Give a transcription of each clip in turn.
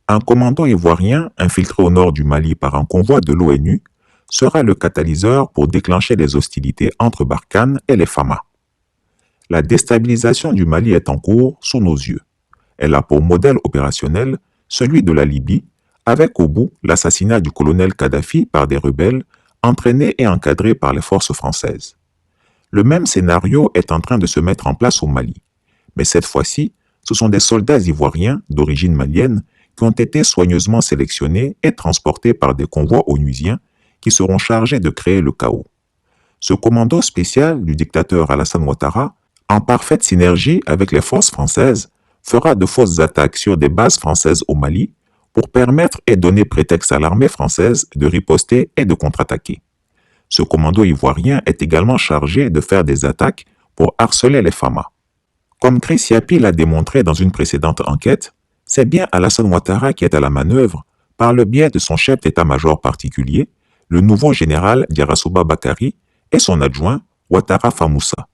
Un commando ivoirien infiltré au nord du Mali par un convoi de l'ONU sera le catalyseur pour déclencher les hostilités entre Barkhane et les Fama. La déstabilisation du Mali est en cours sous nos yeux. Elle a pour modèle opérationnel celui de la Libye, avec au bout l'assassinat du colonel Kadhafi par des rebelles entraînés et encadrés par les forces françaises. Le même scénario est en train de se mettre en place au Mali. Mais cette fois-ci, ce sont des soldats ivoiriens d'origine malienne qui ont été soigneusement sélectionnés et transportés par des convois onusiens qui seront chargés de créer le chaos. Ce commando spécial du dictateur Alassane Ouattara, en parfaite synergie avec les forces françaises, fera de fausses attaques sur des bases françaises au Mali pour permettre et donner prétexte à l'armée française de riposter et de contre-attaquer. Ce commando ivoirien est également chargé de faire des attaques pour harceler les Fama. Comme Chris Yapi l'a démontré dans une précédente enquête, c'est bien Alassane Ouattara qui est à la manœuvre par le biais de son chef d'état-major particulier, le nouveau général Diarasouba Bakari, et son adjoint, Ouattara Famoussa.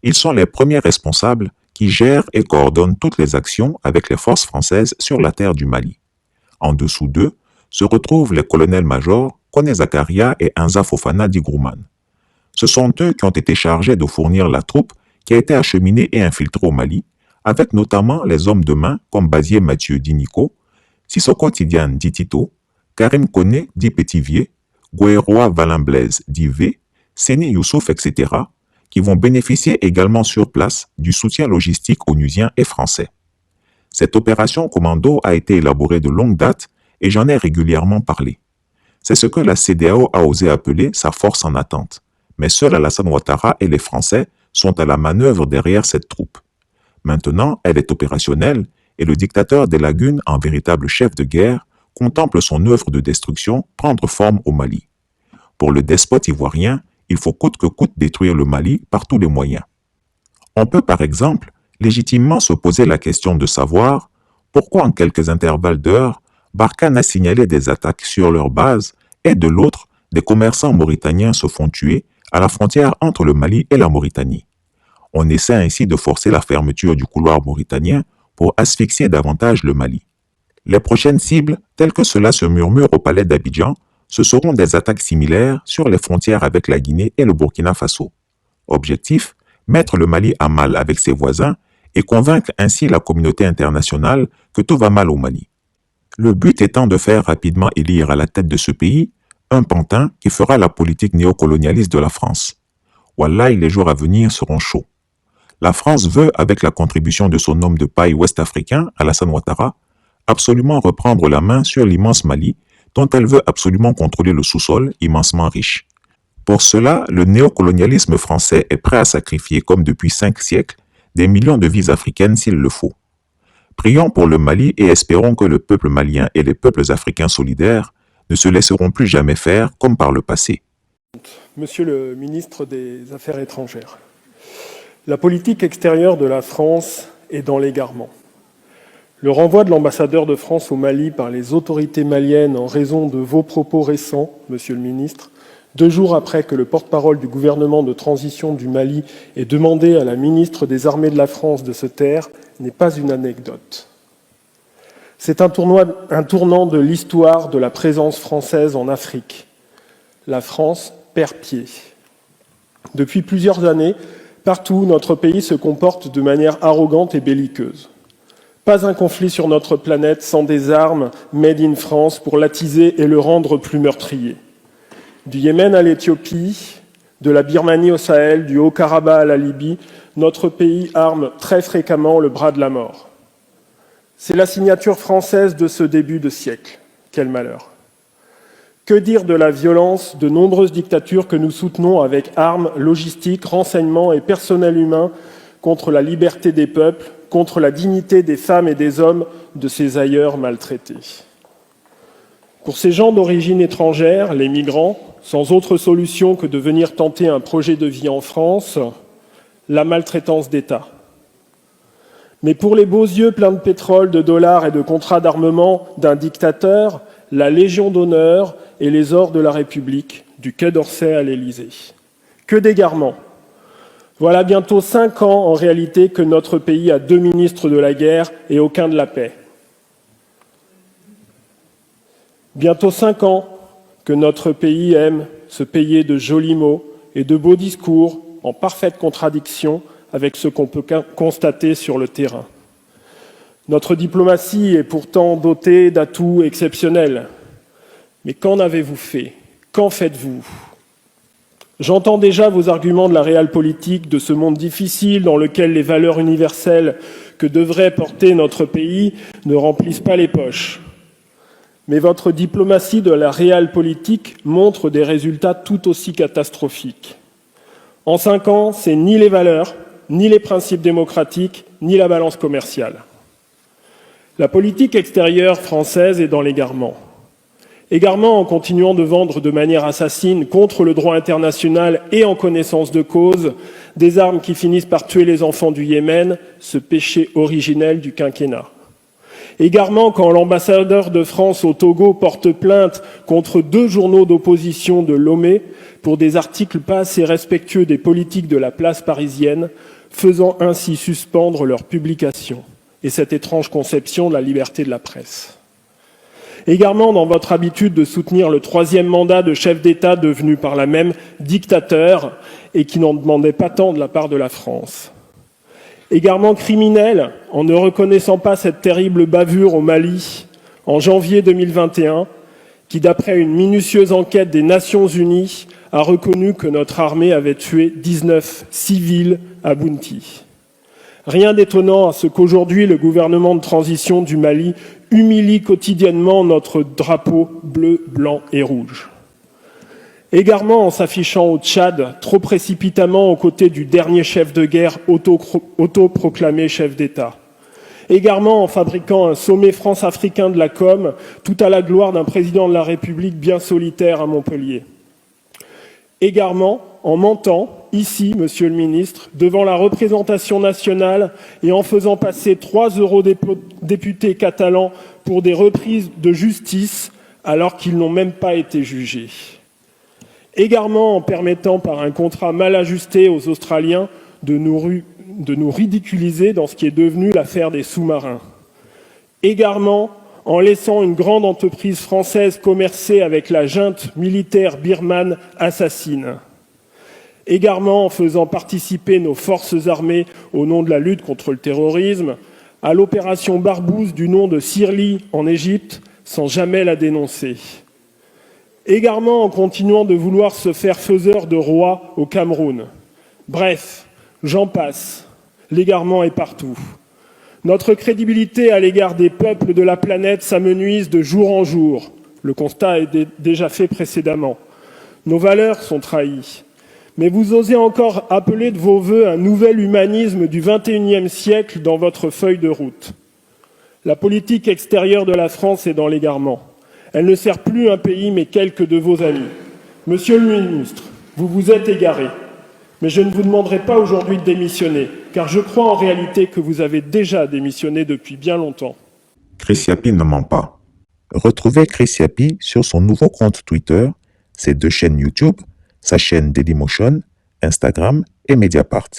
Ils sont les premiers responsables qui gèrent et coordonnent toutes les actions avec les forces françaises sur la terre du Mali. En dessous d'eux se retrouvent les colonels-majors Kone Zakaria et Anza Fofana Digrouman. Ce sont eux qui ont été chargés de fournir la troupe qui a été acheminée et infiltrée au Mali, avec notamment les hommes de main comme Bazier Mathieu Diniko, Sissoko Tidiane dit Tito, Karim Kone dit Petivier, Guéroa Valin Blaise dit V, Séni Youssouf, etc., qui vont bénéficier également sur place du soutien logistique onusien et français. Cette opération commando a été élaborée de longue date et j'en ai régulièrement parlé. C'est ce que la CEDEAO a osé appeler sa force en attente. Mais seul Alassane Ouattara et les Français sont à la manœuvre derrière cette troupe. Maintenant, elle est opérationnelle et le dictateur des lagunes, en véritable chef de guerre, contemple son œuvre de destruction prendre forme au Mali. Pour le despote ivoirien, il faut coûte que coûte détruire le Mali par tous les moyens. On peut par exemple légitimement se poser la question de savoir pourquoi en quelques intervalles d'heures, Barkhane a signalé des attaques sur leur base et de l'autre, des commerçants mauritaniens se font tuer à la frontière entre le Mali et la Mauritanie. On essaie ainsi de forcer la fermeture du couloir mauritanien pour asphyxier davantage le Mali. Les prochaines cibles, telles que cela se murmure au palais d'Abidjan, ce seront des attaques similaires sur les frontières avec la Guinée et le Burkina Faso. Objectif, mettre le Mali à mal avec ses voisins et convaincre ainsi la communauté internationale que tout va mal au Mali. Le but étant de faire rapidement élire à la tête de ce pays un pantin qui fera la politique néocolonialiste de la France. Wallahi, les jours à venir seront chauds. La France veut, avec la contribution de son homme de paille ouest-africain, Alassane Ouattara, absolument reprendre la main sur l'immense Mali, dont elle veut absolument contrôler le sous-sol immensement riche. Pour cela, le néocolonialisme français est prêt à sacrifier, comme depuis 5 siècles, des millions de vies africaines s'il le faut. Prions pour le Mali et espérons que le peuple malien et les peuples africains solidaires ne se laisseront plus jamais faire comme par le passé. Monsieur le ministre des Affaires étrangères, la politique extérieure de la France est dans l'égarement. Le renvoi de l'ambassadeur de France au Mali par les autorités maliennes en raison de vos propos récents, monsieur le ministre, 2 jours après que le porte-parole du gouvernement de transition du Mali ait demandé à la ministre des Armées de la France de se taire, n'est pas une anecdote. C'est un tournant de l'histoire de la présence française en Afrique. La France perd pied. Depuis plusieurs années, partout, notre pays se comporte de manière arrogante et belliqueuse. Pas un conflit sur notre planète sans des armes made in France pour l'attiser et le rendre plus meurtrier. Du Yémen à l'Éthiopie, de la Birmanie au Sahel, du Haut-Karabakh à la Libye, notre pays arme très fréquemment le bras de la mort. C'est la signature française de ce début de siècle. Quel malheur. Que dire de la violence de nombreuses dictatures que nous soutenons avec armes, logistiques, renseignements et personnel humain contre la liberté des peuples, contre la dignité des femmes et des hommes de ces ailleurs maltraités. Pour ces gens d'origine étrangère, les migrants, sans autre solution que de venir tenter un projet de vie en France, la maltraitance d'État. Mais pour les beaux yeux pleins de pétrole, de dollars et de contrats d'armement d'un dictateur, la Légion d'honneur et les ors de la République, du Quai d'Orsay à l'Élysée. Que d'égarement! Voilà bientôt 5 ans en réalité que notre pays a 2 ministres de la guerre et aucun de la paix. Bientôt 5 ans que notre pays aime se payer de jolis mots et de beaux discours en parfaite contradiction avec ce qu'on peut constater sur le terrain. Notre diplomatie est pourtant dotée d'atouts exceptionnels. Mais qu'en avez-vous fait? Qu'en faites-vous? J'entends déjà vos arguments de la réalpolitik, de ce monde difficile dans lequel les valeurs universelles que devrait porter notre pays ne remplissent pas les poches. Mais votre diplomatie de la réalpolitik montre des résultats tout aussi catastrophiques. En 5 ans, c'est ni les valeurs, ni les principes démocratiques, ni la balance commerciale. La politique extérieure française est dans l'égarement. Égarement en continuant de vendre de manière assassine contre le droit international et en connaissance de cause des armes qui finissent par tuer les enfants du Yémen, ce péché originel du quinquennat. Égarement quand l'ambassadeur de France au Togo porte plainte contre 2 journaux d'opposition de Lomé pour des articles pas assez respectueux des politiques de la place parisienne, faisant ainsi suspendre leur publication et cette étrange conception de la liberté de la presse. Également dans votre habitude de soutenir le 3e mandat de chef d'État devenu par là même dictateur et qui n'en demandait pas tant de la part de la France. Également criminel en ne reconnaissant pas cette terrible bavure au Mali en janvier 2021 qui, d'après une minutieuse enquête des Nations Unies, a reconnu que notre armée avait tué 19 civils à Bounti. Rien d'étonnant à ce qu'aujourd'hui le gouvernement de transition du Mali humilie quotidiennement notre drapeau bleu, blanc et rouge. Égarement en s'affichant au Tchad, trop précipitamment aux côtés du dernier chef de guerre autoproclamé chef d'État. Égarement en fabriquant un sommet France-africain de la com, tout à la gloire d'un président de la République bien solitaire à Montpellier. Égarement en mentant, ici, Monsieur le Ministre, devant la représentation nationale et en faisant passer 3 eurodéputés catalans pour des reprises de justice alors qu'ils n'ont même pas été jugés. Égarement en permettant par un contrat mal ajusté aux Australiens de nous ridiculiser dans ce qui est devenu l'affaire des sous-marins. Égarement en laissant une grande entreprise française commercer avec la junte militaire birmane assassine. Égarement en faisant participer nos forces armées au nom de la lutte contre le terrorisme à l'opération Barbouze du nom de Sirli en Égypte sans jamais la dénoncer. Égarement en continuant de vouloir se faire faiseur de roi au Cameroun. Bref, j'en passe. L'égarement est partout. Notre crédibilité à l'égard des peuples de la planète s'amenuise de jour en jour. Le constat est déjà fait précédemment. Nos valeurs sont trahies. Mais vous osez encore appeler de vos vœux un nouvel humanisme du XXIe siècle dans votre feuille de route. La politique extérieure de la France est dans l'égarement. Elle ne sert plus un pays, mais quelques de vos amis. Monsieur le ministre, vous vous êtes égaré. Mais je ne vous demanderai pas aujourd'hui de démissionner, car je crois en réalité que vous avez déjà démissionné depuis bien longtemps. Chris Yapi ne ment pas. Retrouvez Chris Yapi sur son nouveau compte Twitter, ses 2 chaînes YouTube, sa chaîne Dailymotion, Instagram et Mediapart.